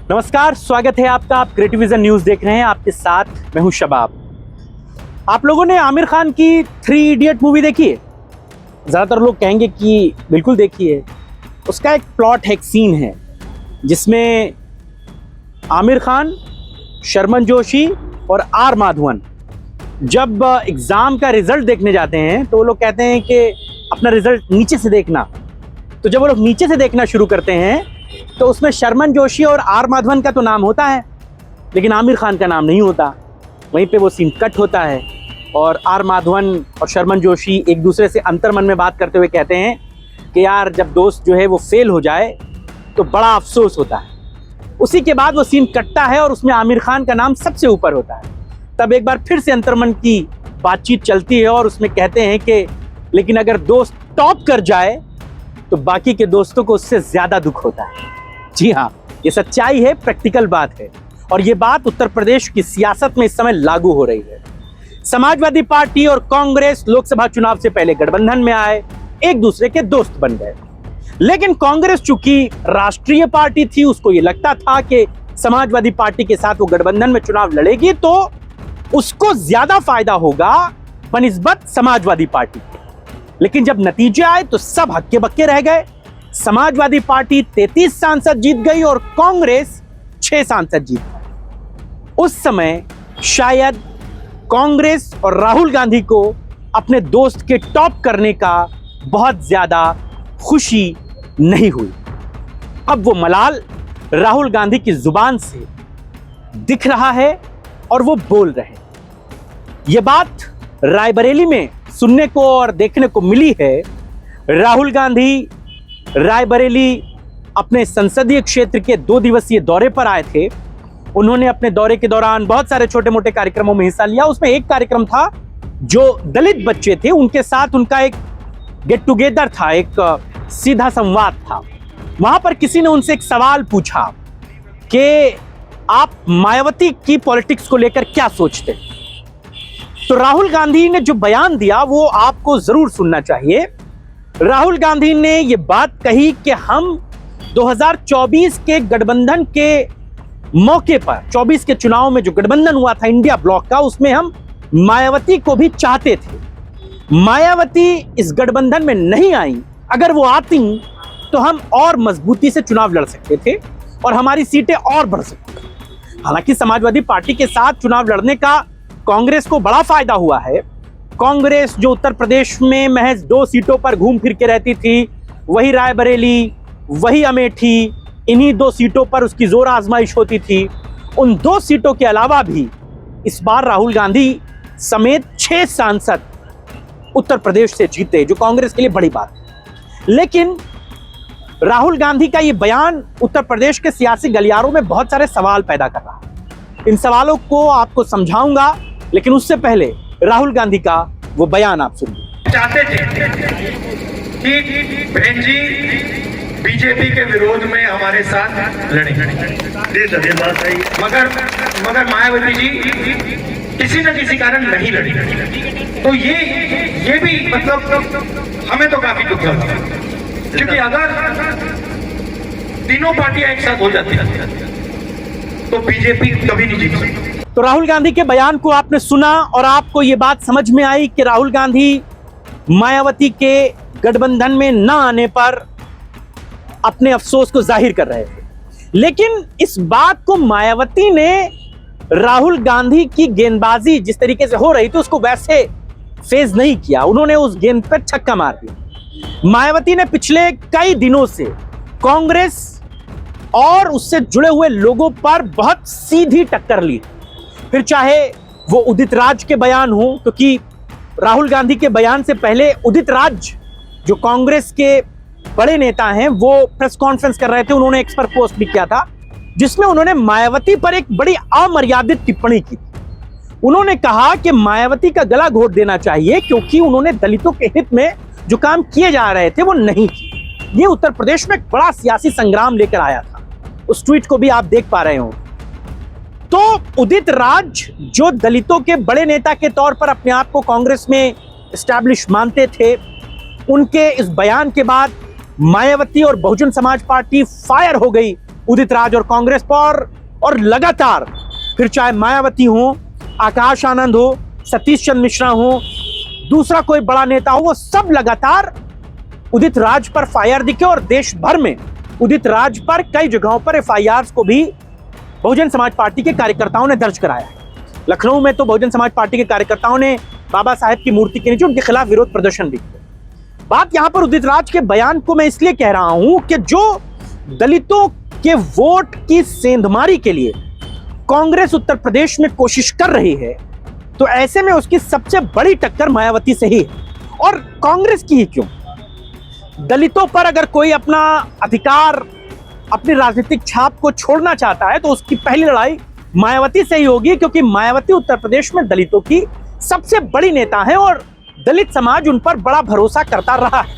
नमस्कार, स्वागत है आपका। आप क्रिएटिव विजन न्यूज़ देख रहे हैं, आपके साथ मैं हूं शबाब। आप लोगों ने आमिर खान की 3 इडियट मूवी देखी है? ज़्यादातर लोग कहेंगे कि बिल्कुल देखी है। उसका एक प्लॉट है, एक सीन है जिसमें आमिर खान, शर्मन जोशी और आर माधवन जब एग्ज़ाम का रिजल्ट देखने जाते हैं तो वो लोग कहते हैं कि अपना रिजल्ट नीचे से देखना। तो जब वो लोग नीचे से देखना शुरू करते हैं तो उसमें शर्मन जोशी और आर माधवन का तो नाम होता है, लेकिन आमिर खान का नाम नहीं होता। वहीं पे वो सीन कट होता है और आर माधवन और शर्मन जोशी एक दूसरे से अंतर्मन में बात करते हुए कहते हैं कि यार जब दोस्त जो है वो फेल हो जाए तो बड़ा अफसोस होता है। उसी के बाद वो सीन कटता है और उसमें आमिर खान का नाम सबसे ऊपर होता है। तब एक बार फिर से अंतर्मन की बातचीत चलती है और उसमें कहते हैं कि लेकिन अगर दोस्त टॉप कर जाए तो बाकी के दोस्तों को उससे ज्यादा दुख होता है। जी हाँ, ये सच्चाई है, प्रैक्टिकल बात है और ये बात उत्तर प्रदेश की सियासत में इस समय लागू हो रही है। समाजवादी पार्टी और कांग्रेस लोकसभा चुनाव से पहले गठबंधन में आए, एक दूसरे के दोस्त बन गए। लेकिन कांग्रेस चूंकि राष्ट्रीय पार्टी थी, उसको ये लगता था कि समाजवादी पार्टी के साथ वो गठबंधन में चुनाव लड़ेगी तो उसको ज्यादा फायदा होगा बनिस्बत समाजवादी पार्टी। लेकिन जब नतीजे आए तो सब हक्के बक्के रह गए। समाजवादी पार्टी 33 सांसद जीत गई और कांग्रेस 6 सांसद जीत गई। उस समय शायद कांग्रेस और राहुल गांधी को अपने दोस्त के टॉप करने का बहुत ज्यादा खुशी नहीं हुई। अब वो मलाल राहुल गांधी की जुबान से दिख रहा है और वो बोल रहे हैं। ये बात रायबरेली में सुनने को और देखने को मिली है। राहुल गांधी रायबरेली अपने संसदीय क्षेत्र के 2 दिवसीय दौरे पर आए थे। उन्होंने अपने दौरे के दौरान बहुत सारे छोटे मोटे कार्यक्रमों में हिस्सा लिया। उसमें एक कार्यक्रम था जो दलित बच्चे थे उनके साथ उनका एक गेट टुगेदर था, एक सीधा संवाद था। वहां पर किसी ने उनसे एक सवाल पूछा कि आप मायावती की पॉलिटिक्स को लेकर क्या सोचते? तो राहुल गांधी ने जो बयान दिया वो आपको जरूर सुनना चाहिए। राहुल गांधी ने ये बात कही कि हम 2024 के गठबंधन के मौके पर, 24 के चुनाव में जो गठबंधन हुआ था इंडिया ब्लॉक का, उसमें हम मायावती को भी चाहते थे। मायावती इस गठबंधन में नहीं आई, अगर वो आती तो हम और मजबूती से चुनाव लड़ सकते थे और हमारी सीटें और बढ़ सकती थी। हालांकि समाजवादी पार्टी के साथ चुनाव लड़ने का कांग्रेस को बड़ा फायदा हुआ है। कांग्रेस जो उत्तर प्रदेश में महज 2 सीटों पर घूम फिर के रहती थी, वही रायबरेली, वही अमेठी, इन्हीं 2 सीटों पर उसकी जोर आजमाइश होती थी। उन 2 सीटों के अलावा भी इस बार राहुल गांधी समेत 6 सांसद उत्तर प्रदेश से जीते, जो कांग्रेस के लिए बड़ी बात है। लेकिन राहुल गांधी का ये बयान उत्तर प्रदेश के सियासी गलियारों में बहुत सारे सवाल पैदा कर रहा है। इन सवालों को आपको समझाऊंगा, लेकिन उससे पहले राहुल गांधी का वो बयान आप सुनिए। चाहते थे कि बहन जी बीजेपी के विरोध में हमारे साथ लड़े, मगर मायावती जी किसी न किसी कारण नहीं लड़ी। तो ये भी मतलब हमें तो काफी दुख लगा, क्योंकि अगर तीनों पार्टियां एक साथ हो जाती तो बीजेपी कभी नहीं जीत सकती। तो राहुल गांधी के बयान को आपने सुना और आपको ये बात समझ में आई कि राहुल गांधी मायावती के गठबंधन में न आने पर अपने अफसोस को जाहिर कर रहे थे। लेकिन इस बात को मायावती ने राहुल गांधी की गेंदबाजी जिस तरीके से हो रही थी उसको वैसे फेज नहीं किया। उन्होंने उस गेंद पर छक्का मार दिया। मायावती ने पिछले कई दिनों से कांग्रेस और उससे जुड़े हुए लोगों पर बहुत सीधी टक्कर ली, फिर चाहे वो उदित राज के बयान हो, क्योंकि राहुल गांधी के बयान से पहले उदित राज जो कांग्रेस के बड़े नेता हैं वो प्रेस कॉन्फ्रेंस कर रहे थे। उन्होंने एक्स पर पोस्ट भी किया था जिसमें उन्होंने मायावती पर एक बड़ी अमर्यादित टिप्पणी की। उन्होंने कहा कि मायावती का गला घोट देना चाहिए क्योंकि उन्होंने दलितों के हित में जो काम किए जा रहे थे वो नहीं किए। ये उत्तर प्रदेश में एक बड़ा सियासी संग्राम लेकर आया था। उस ट्वीट को भी आप देख पा रहे हो। तो उदित राज जो दलितों के बड़े नेता के तौर पर अपने आप को कांग्रेस में एस्टैब्लिश मानते थे, उनके इस बयान के बाद मायावती और बहुजन समाज पार्टी फायर हो गई उदित राज और कांग्रेस पर, और लगातार फिर चाहे मायावती हो, आकाश आनंद हो, सतीश चंद्र मिश्रा हो, दूसरा कोई बड़ा नेता हो, वो सब लगातार उदित राज पर फायर दिखे। और देश भर में उदित राज पर कई जगहों पर एफआईआर को भी बहुजन समाज पार्टी के कार्यकर्ताओं ने दर्ज कराया है। लखनऊ में तो बहुजन समाज पार्टी के कार्यकर्ताओं ने बाबा साहेब की मूर्ति के नीचे उनके खिलाफ विरोध प्रदर्शन भी किया। बात यहां पर उदित राज के बयान को मैं इसलिए कह रहा हूं कि जो दलितों के वोट की सेंधमारी के लिए कांग्रेस उत्तर प्रदेश में कोशिश कर रही है, तो ऐसे में उसकी सबसे बड़ी टक्कर मायावती से ही है। और कांग्रेस की ही क्यों, दलितों पर अगर कोई अपना अधिकार, अपनी राजनीतिक छाप को छोड़ना चाहता है तो उसकी पहली लड़ाई मायावती से ही होगी, क्योंकि मायावती उत्तर प्रदेश में दलितों की सबसे बड़ी नेता है और दलित समाज उन पर बड़ा भरोसा करता रहा है।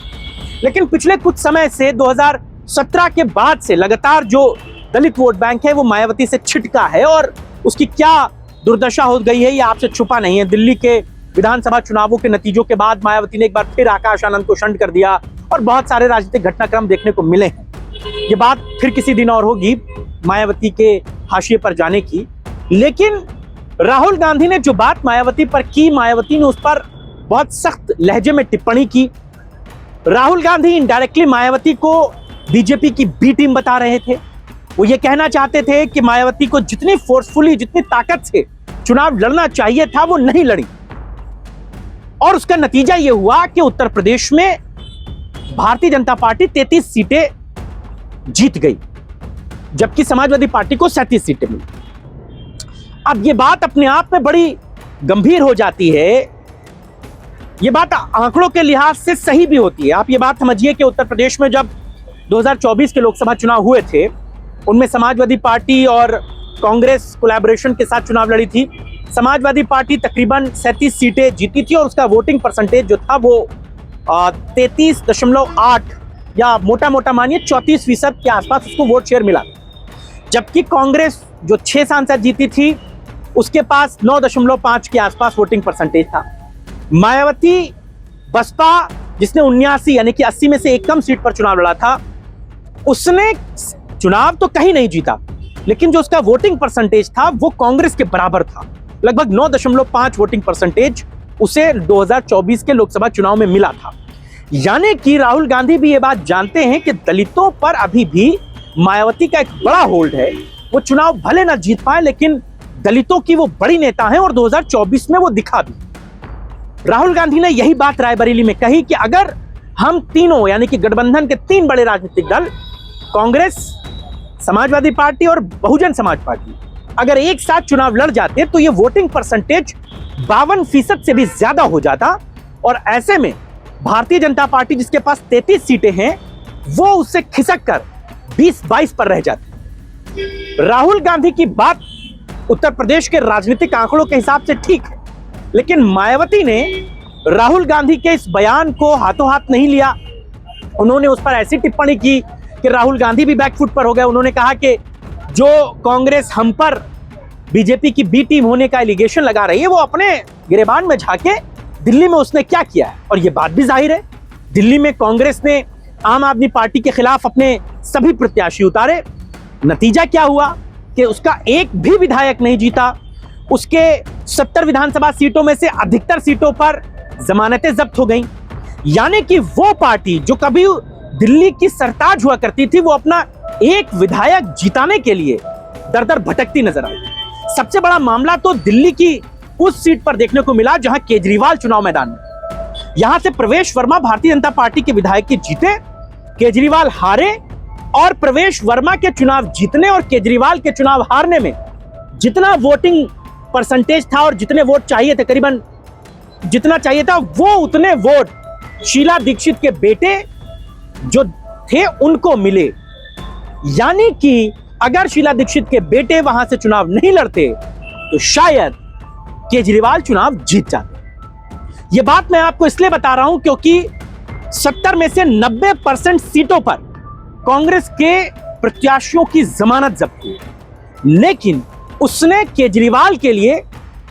लेकिन पिछले कुछ समय से 2017 के बाद से लगातार जो दलित वोट बैंक है वो मायावती से छिटका है, और उसकी क्या दुर्दशा हो गई है ये आपसे छुपा नहीं है। दिल्ली के विधानसभा चुनावों के नतीजों के बाद मायावती ने एक बार फिर आकाश आनंद को शंड कर दिया और बहुत सारे राजनीतिक घटनाक्रम देखने को मिले हैं। ये बात फिर किसी दिन और होगी मायावती के हाशिए पर जाने की। लेकिन राहुल गांधी ने जो बात मायावती पर की, मायावती ने उस पर बहुत सख्त लहजे में टिप्पणी की। राहुल गांधी इनडायरेक्टली मायावती को बीजेपी की बी टीम बता रहे थे। वो ये कहना चाहते थे कि मायावती को जितनी फोर्सफुली, जितनी ताकत से चुनाव लड़ना चाहिए था वो नहीं लड़ी, और उसका नतीजा ये हुआ कि उत्तर प्रदेश में भारतीय जनता पार्टी 33 सीटें जीत गई, जबकि समाजवादी पार्टी को 37 सीटें मिली। अब ये बात अपने आप में बड़ी गंभीर हो जाती है। ये बात आंकड़ों के लिहाज से सही भी होती है। आप ये बात समझिए कि उत्तर प्रदेश में जब 2024 के लोकसभा चुनाव हुए थे, उनमें समाजवादी पार्टी और कांग्रेस कोलैबोरेशन के साथ चुनाव लड़ी थी। समाजवादी पार्टी तकरीबन 37 सीटें जीती थी और उसका वोटिंग परसेंटेज जो था वो 33.8 या मोटा मोटा मानिए 34% के आसपास उसको वोट शेयर मिला। जबकि कांग्रेस जो 6 सांसद जीती थी उसके पास 9.5 के आसपास वोटिंग परसेंटेज था। मायावती बसपा, जिसने 79 यानी कि 80 में से एक कम सीट पर चुनाव लड़ा था, उसने चुनाव तो कहीं नहीं जीता, लेकिन जो उसका वोटिंग परसेंटेज था वो कांग्रेस के बराबर था। लगभग 9.5 वोटिंग परसेंटेज उसे 2024 के लोकसभा चुनाव में मिला था। यानी कि राहुल गांधी भी ये बात जानते हैं कि दलितों पर अभी भी मायावती का एक बड़ा होल्ड है। वो चुनाव भले ना जीत पाए, लेकिन दलितों की वो बड़ी नेता हैं और 2024 में वो दिखा भी। राहुल गांधी ने यही बात रायबरेली में कही कि अगर हम तीनों यानी कि गठबंधन के 3 बड़े राजनीतिक दल कांग्रेस, समाजवादी पार्टी और बहुजन समाज पार्टी अगर एक साथ चुनाव लड़ जाते तो ये वोटिंग परसेंटेज 52% से भी ज्यादा हो जाता, और ऐसे में भारतीय जनता पार्टी जिसके पास 33 सीटें हैं वो उससे खिसक कर 20-22 पर रह जाती। राहुल गांधी की बात उत्तर प्रदेश के राजनीतिक आंकड़ों के हिसाब से ठीक है, लेकिन मायावती ने राहुल गांधी के इस बयान को हाथों हाथ नहीं लिया। उन्होंने उस पर ऐसी टिप्पणी की कि राहुल गांधी भी बैकफुट पर हो गए। उन्होंने कहा कि जो कांग्रेस हम पर बीजेपी की बी टीम होने का एलिगेशन लगा रही है वो अपने गिरेबान में झांके दिल्ली में उसने क्या किया है। और ये बात भी जाहिर है, दिल्ली में कांग्रेस ने आम आदमी पार्टी के खिलाफ अपने सभी प्रत्याशी उतारे। नतीजा क्या हुआ कि उसका एक भी विधायक नहीं जीता। उसके 70 विधानसभा सीटों में से अधिकतर सीटों पर जमानतें जब्त हो गईं। यानी कि वो पार्टी जो कभी दिल्ली की सरताज हुआ करती थी वो अपना एक विधायक जिताने के लिए दर दर भटकती नजर आई। सबसे बड़ा मामला तो दिल्ली की उस सीट पर देखने को मिला जहां केजरीवाल चुनाव मैदान में। यहां से प्रवेश वर्मा भारतीय जनता पार्टी के विधायक की जीते, केजरीवाल हारे, और प्रवेश वर्मा के चुनाव जीतने और केजरीवाल के चुनाव हारने में जितना वोटिंग परसेंटेज था और जितने वोट चाहिए थे, करीबन जितना चाहिए था वो उतने वोट शीला दीक्षित के बेटे जो थे उनको मिले। यानी कि अगर शीला दीक्षित के बेटे वहां से चुनाव नहीं लड़ते तो शायद केजरीवाल चुनाव जीत जाते। यह बात मैं आपको इसलिए बता रहा हूं क्योंकि 70 में से 90% सीटों पर कांग्रेस के प्रत्याशियों की जमानत जब्त हुई, लेकिन उसने केजरीवाल के लिए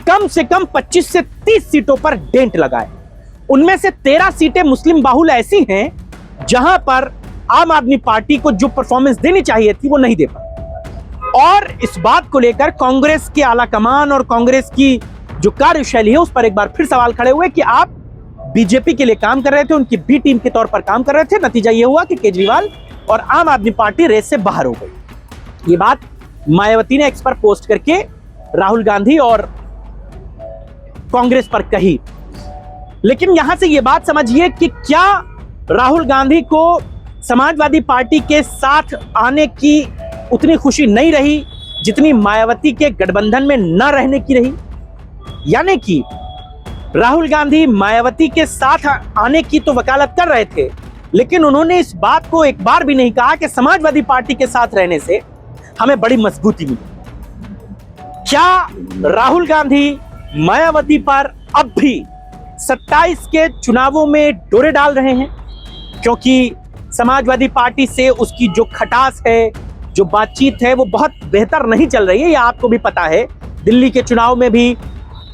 कम से कम 25 से 30 सीटों पर डेंट लगाए। उनमें से 13 सीटें मुस्लिम बाहुल ऐसी हैं जहां पर आम आदमी पार्टी को जो परफॉर्मेंस देनी चाहिए थी वो नहीं दे पाई। और इस बात को लेकर कांग्रेस के आला कमान और कांग्रेस की जो कार्यशैली है उस पर एक बार फिर सवाल खड़े हुए कि आप बीजेपी के लिए काम कर रहे थे, उनकी बी टीम के तौर पर काम कर रहे थे। नतीजा यह हुआ कि केजरीवाल और आम आदमी पार्टी रेस से बाहर हो गई। ये बात मायावती ने एक्स पर पोस्ट करके राहुल गांधी और कांग्रेस पर कही। लेकिन यहां से यह बात समझिए कि क्या राहुल गांधी को समाजवादी पार्टी के साथ आने की उतनी खुशी नहीं रही जितनी मायावती के गठबंधन में न रहने की रही। यानी कि राहुल गांधी मायावती के साथ आने की तो वकालत कर रहे थे, लेकिन उन्होंने इस बात को एक बार भी नहीं कहा कि समाजवादी पार्टी के साथ रहने से हमें बड़ी मजबूती मिली। क्या राहुल गांधी मायावती पर अब भी 27 के चुनावों में डोरे डाल रहे हैं? क्योंकि समाजवादी पार्टी से उसकी जो खटास है, जो बातचीत है, वो बहुत बेहतर नहीं चल रही है। ये आपको भी पता है। दिल्ली के चुनाव में भी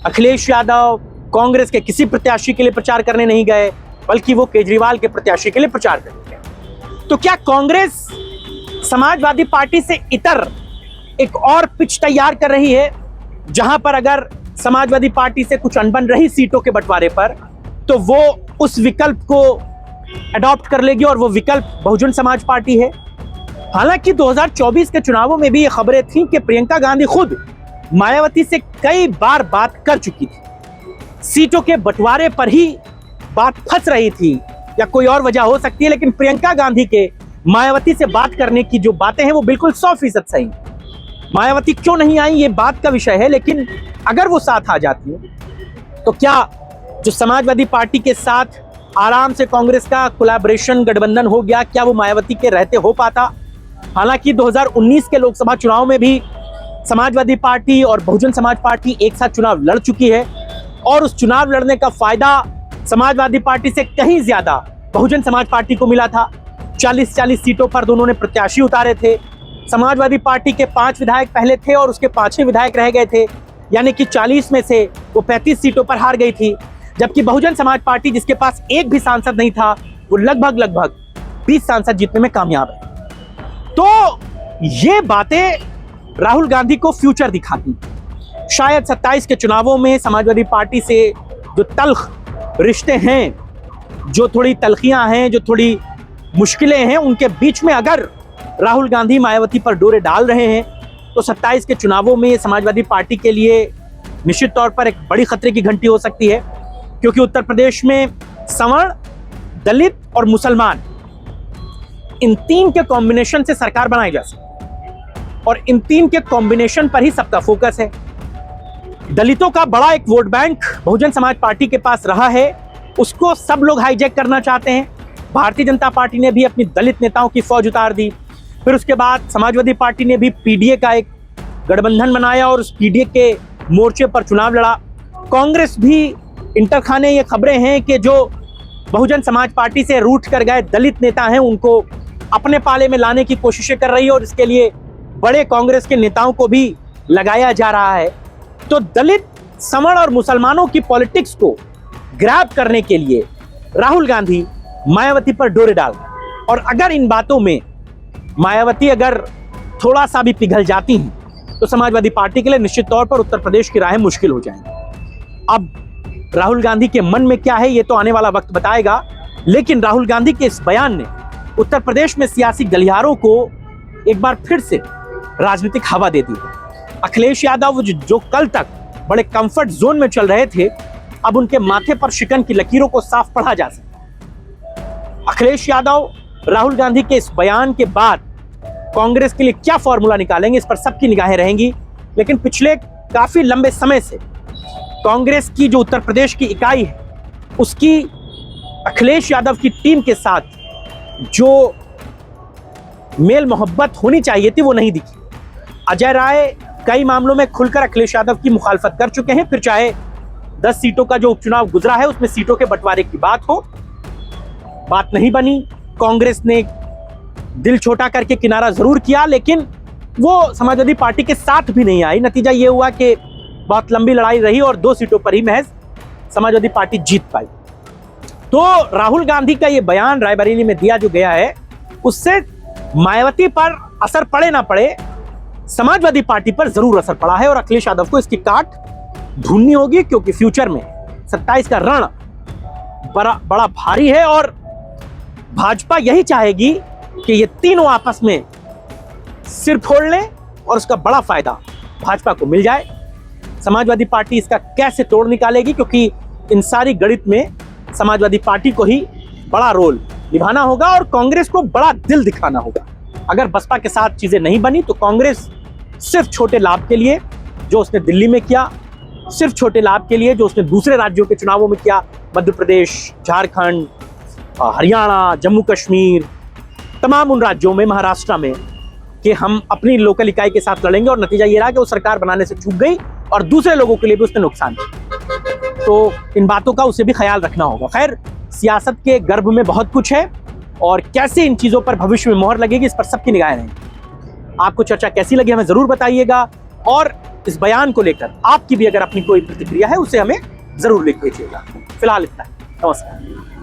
अखिलेश यादव कांग्रेस के किसी प्रत्याशी के लिए प्रचार करने नहीं गए, बल्कि वो केजरीवाल के प्रत्याशी के लिए प्रचार करने गए। तो क्या कांग्रेस समाजवादी पार्टी से इतर एक और पिच तैयार कर रही है, जहां पर अगर समाजवादी पार्टी से कुछ अनबन रही सीटों के बंटवारे पर, तो वो उस विकल्प को अडॉप्ट कर लेगी और वो विकल्प बहुजन समाज पार्टी है? हालांकि 2024 के चुनावों में भी ये खबरें थीं कि प्रियंका गांधी खुद मायावती से कई बार बात कर चुकी थी। सीटों के बंटवारे पर ही बात फंस रही थी, या कोई और वजह हो सकती है, लेकिन प्रियंका गांधी के मायावती से बात करने की जो बातें हैं वो बिल्कुल 100% सही। मायावती क्यों नहीं आई ये बात का विषय है, लेकिन अगर वो साथ आ जाती है तो क्या जो समाजवादी पार्टी के साथ आराम से कांग्रेस का कोलैबोरेशन गठबंधन हो गया, क्या वो मायावती के रहते हो पाता? हालांकि 2019 के लोकसभा चुनाव में भी समाजवादी पार्टी और बहुजन समाज पार्टी एक साथ चुनाव लड़ चुकी है, और उस चुनाव लड़ने का फायदा समाजवादी पार्टी से कहीं ज्यादा बहुजन समाज पार्टी को मिला था। 40-40 सीटों पर दोनों ने प्रत्याशी उतारे थे। समाजवादी पार्टी के 5 विधायक पहले थे और उसके 5वें विधायक रह गए थे, यानी कि 40 में से वो 35 सीटों पर हार गई थी। जबकि बहुजन समाज पार्टी, जिसके पास एक भी सांसद नहीं था, वो लगभग 20 सांसद जीतने में कामयाब है। तो ये बातें राहुल गांधी को फ्यूचर दिखाती। शायद 27 के चुनावों में समाजवादी पार्टी से जो तल्ख रिश्ते हैं, जो थोड़ी तलखियां हैं, जो थोड़ी मुश्किलें हैं, उनके बीच में अगर राहुल गांधी मायावती पर डोरे डाल रहे हैं तो 27 के चुनावों में समाजवादी पार्टी के लिए निश्चित तौर पर एक बड़ी खतरे की घंटी हो सकती है। क्योंकि उत्तर प्रदेश में सवर्ण, दलित और मुसलमान, इन 3 के कॉम्बिनेशन से सरकार बनाई जा सकती है, और इन 3 के कॉम्बिनेशन पर ही सबका फोकस है। दलितों का बड़ा एक vote bank Bahujan Samaj party के पास रहा है, उसको सब लोग हाईजैक करना चाहते हैं। भारतीय जनता पार्टी ने भी अपनी दलित नेताओं की फौज उतार दी। फिर उसके बाद समाजवादी पार्टी ने भी पीडीए का एक गठबंधन बनाया और उस पीडीए के मोर्चे पर चुनाव लड़ा। कांग्रेस भी इंटरखाने ये खबरें हैं कि जो बहुजन समाज पार्टी से रूठ कर गए दलित नेता हैं, उनको अपने पाले में लाने की कोशिशें कर रही है, और इसके लिए बड़े कांग्रेस के नेताओं को भी लगाया जा रहा है। तो दलित, सवर्ण और मुसलमानों की पॉलिटिक्स को ग्रैब करने के लिए राहुल गांधी मायावती पर डोरे डाल रहे हैं। और अगर इन बातों में मायावती अगर थोड़ा सा भी पिघल जाती हैं तो समाजवादी पार्टी के लिए निश्चित तौर पर उत्तर प्रदेश की राहें मुश्किल हो जाएंगी। अब राहुल गांधी के मन में क्या है ये तो आने वाला वक्त बताएगा, लेकिन राहुल गांधी के इस बयान ने उत्तर प्रदेश में सियासी गलियारों को एक बार फिर से राजनीतिक हवा दे दी है। अखिलेश यादव जो कल तक बड़े कंफर्ट जोन में चल रहे थे, अब उनके माथे पर शिकन की लकीरों को साफ पढ़ा जा सकता। अखिलेश यादव राहुल गांधी के इस बयान के बाद कांग्रेस के लिए क्या फॉर्मूला निकालेंगे, इस पर सबकी निगाहें रहेंगी। लेकिन पिछले काफी लंबे समय से कांग्रेस की जो उत्तर प्रदेश की इकाई है, उसकी अखिलेश यादव की टीम के साथ जो मेल मोहब्बत होनी चाहिए थी वो नहीं दिखी। अजय राय कई मामलों में खुलकर अखिलेश यादव की मुखालफत कर चुके हैं। फिर चाहे 10 सीटों का जो उपचुनाव गुजरा है उसमें सीटों के बंटवारे की बात हो, बात नहीं बनी। कांग्रेस ने दिल छोटा करके किनारा जरूर किया, लेकिन वो समाजवादी पार्टी के साथ भी नहीं आई। नतीजा ये हुआ कि बहुत लंबी लड़ाई रही और 2 सीटों पर ही महज समाजवादी पार्टी जीत पाई। तो राहुल गांधी का ये बयान रायबरेली में दिया जो गया है, उससे मायावती पर असर पड़े ना पड़े, समाजवादी पार्टी पर जरूर असर पड़ा है और अखिलेश यादव को इसकी काट ढूंढनी होगी, क्योंकि फ्यूचर में 27 का रण बड़ा भारी है और भाजपा यही चाहेगी कि ये तीनों आपस में सिर फोड़ लें और उसका बड़ा फायदा भाजपा को मिल जाए। समाजवादी पार्टी इसका कैसे तोड़ निकालेगी, क्योंकि इन सारी गणित में समाजवादी पार्टी को ही बड़ा रोल निभाना होगा और कांग्रेस को बड़ा दिल दिखाना होगा। अगर बसपा के साथ चीजें नहीं बनी तो कांग्रेस सिर्फ छोटे लाभ के लिए, जो उसने दिल्ली में किया, सिर्फ छोटे लाभ के लिए जो उसने दूसरे राज्यों के चुनावों में किया, मध्य प्रदेश, झारखंड, हरियाणा, जम्मू कश्मीर, तमाम उन राज्यों में, महाराष्ट्र में, कि हम अपनी लोकल इकाई के साथ लड़ेंगे और नतीजा ये रहा कि वो सरकार बनाने से चूक गई और दूसरे लोगों के लिए भी उसने नुकसान किया। तो इन बातों का उसे भी ख्याल रखना होगा। खैर, सियासत के गर्भ में बहुत कुछ है और कैसे इन चीजों पर भविष्य में मोहर लगेगी इस पर सबकी निगाहें रहेंगी। आपको चर्चा कैसी लगी हमें जरूर बताइएगा और इस बयान को लेकर आपकी भी अगर अपनी कोई प्रतिक्रिया है उसे हमें जरूर लिख भेजिएगा। फिलहाल इतना ही। नमस्कार।